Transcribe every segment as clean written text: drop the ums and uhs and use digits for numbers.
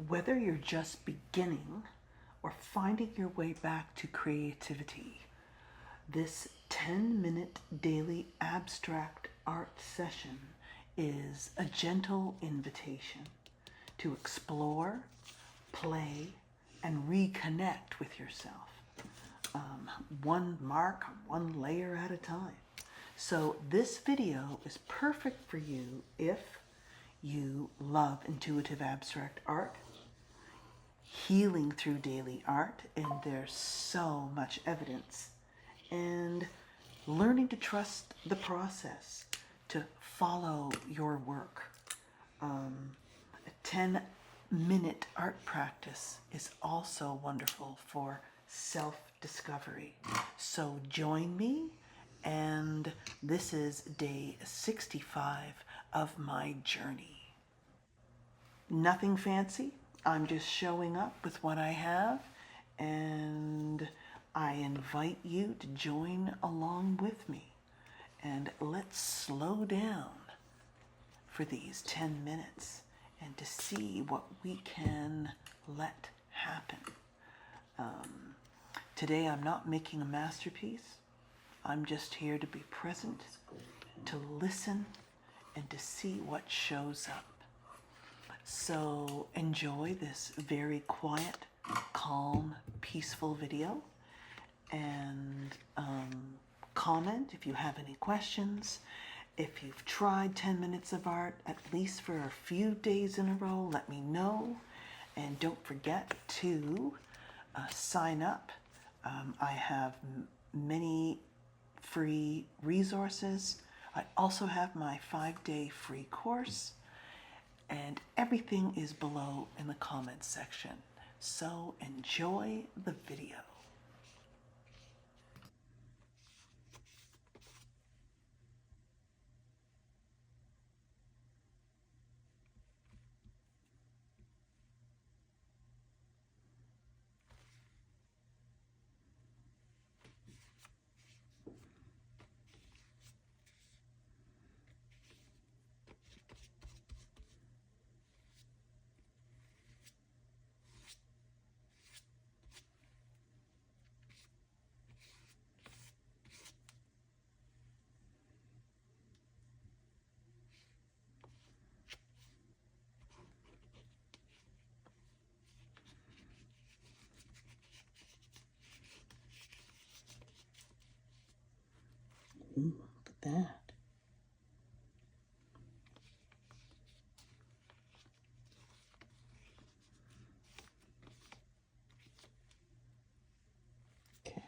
Whether you're just beginning or finding your way back to creativity, this 10-minute daily abstract art session is a gentle invitation to explore, play, and reconnect with yourself. One mark, one layer at a time. So this video is perfect for you if you love intuitive abstract art, healing through daily art, and there's so much evidence, and learning to trust the process, to follow your work. A 10-minute art practice is also wonderful for self-discovery. So join me, and this is day 65 of my journey. Nothing fancy. I'm just showing up with what I have, and I invite you to join along with me. And let's slow down for these 10 minutes and to see what we can let happen. Today I'm not making a masterpiece. I'm just here to be present, to listen, and to see what shows up. So enjoy this very quiet, calm, peaceful video, and comment if you have any questions. If you've tried 10 minutes of art, at least for a few days in a row, let me know. And don't forget to sign up. I have many free resources. I also have my 5-day free course, and everything is below in the comments section. So enjoy the video. Ooh, look at that. Okay.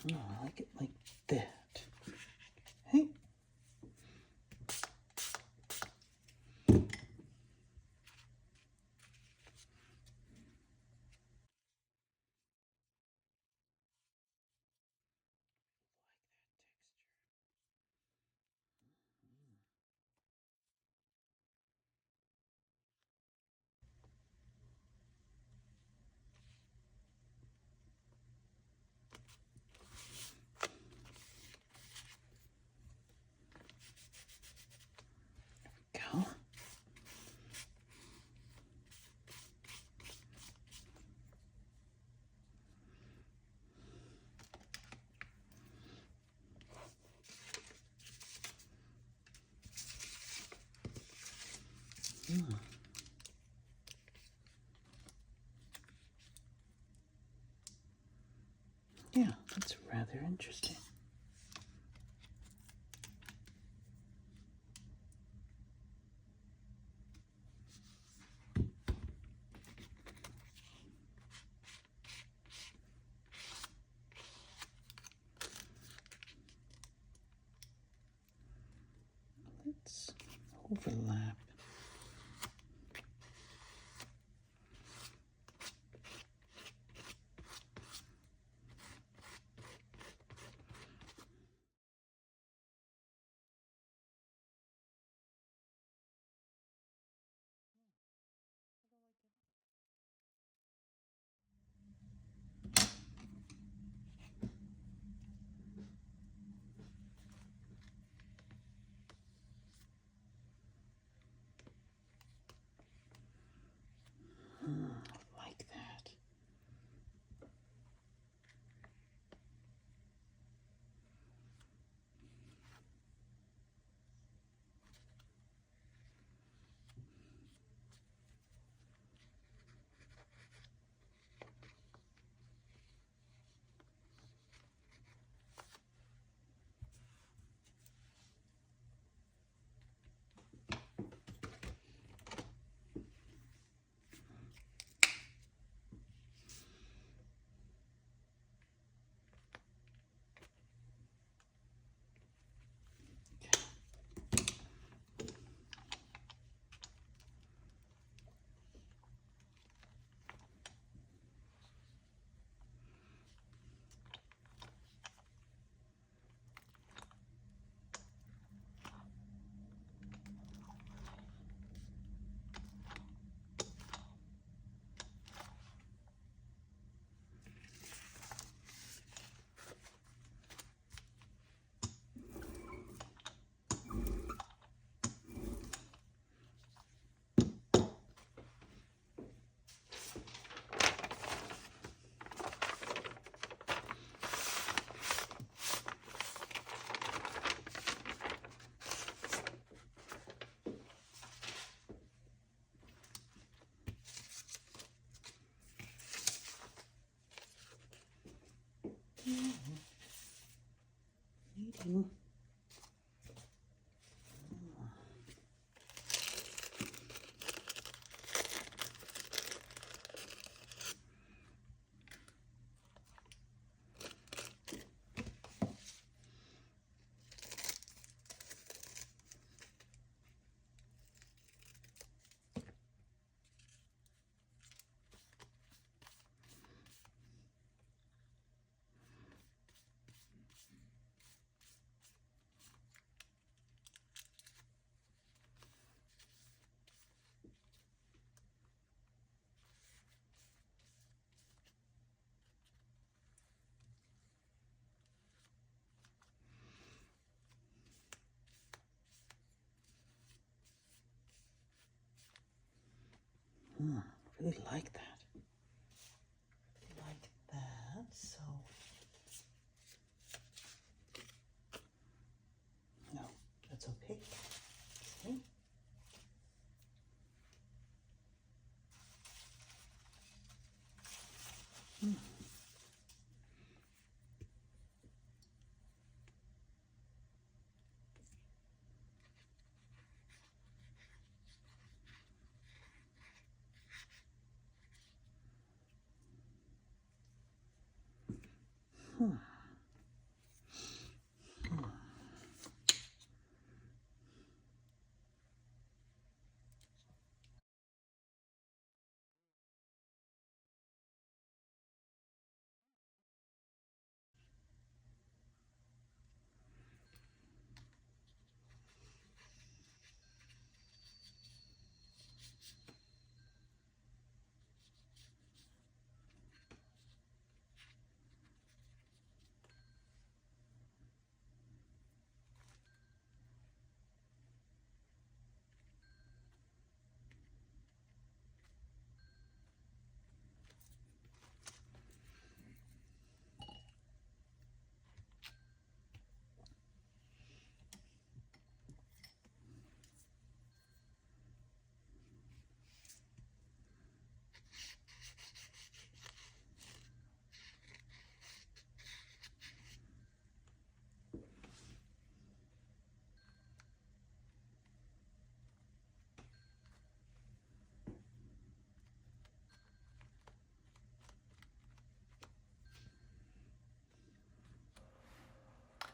Oh, I like it like that. Hey. Go. Yeah, that's rather interesting. Let's overlap. creating. I really like that. Like that, so no, that's okay. See?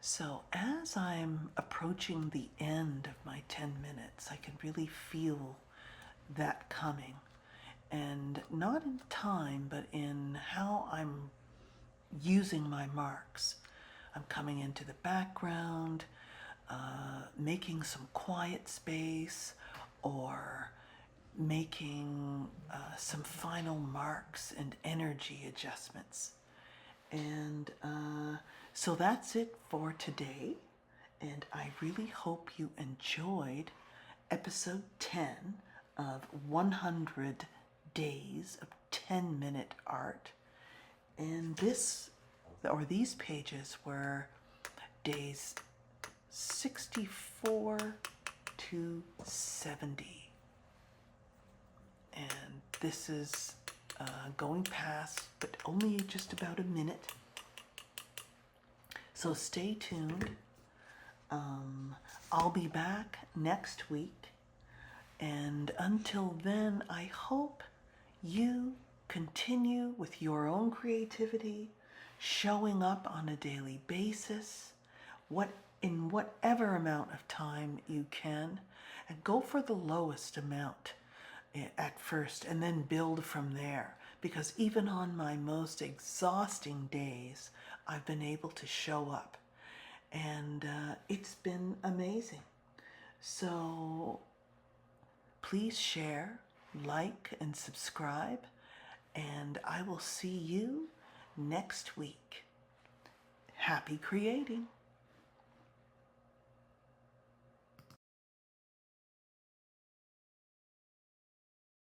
So as I'm approaching the end of my 10 minutes, I can really feel that coming. And not in time, but in how I'm using my marks. I'm coming into the background, making some quiet space, or making some final marks and energy adjustments. And so that's it for today. And I really hope you enjoyed episode 10 of 100 Days of 10-minute art. And these pages were days 64 to 70. And this is going past, but only just about a minute. So stay tuned. I'll be back next week. And until then, I hope you continue with your own creativity, showing up on a daily basis, in whatever amount of time you can, and go for the lowest amount at first and then build from there. Because even on my most exhausting days, I've been able to show up, and it's been amazing. So please share, like, and subscribe, and I will see you next week. Happy creating!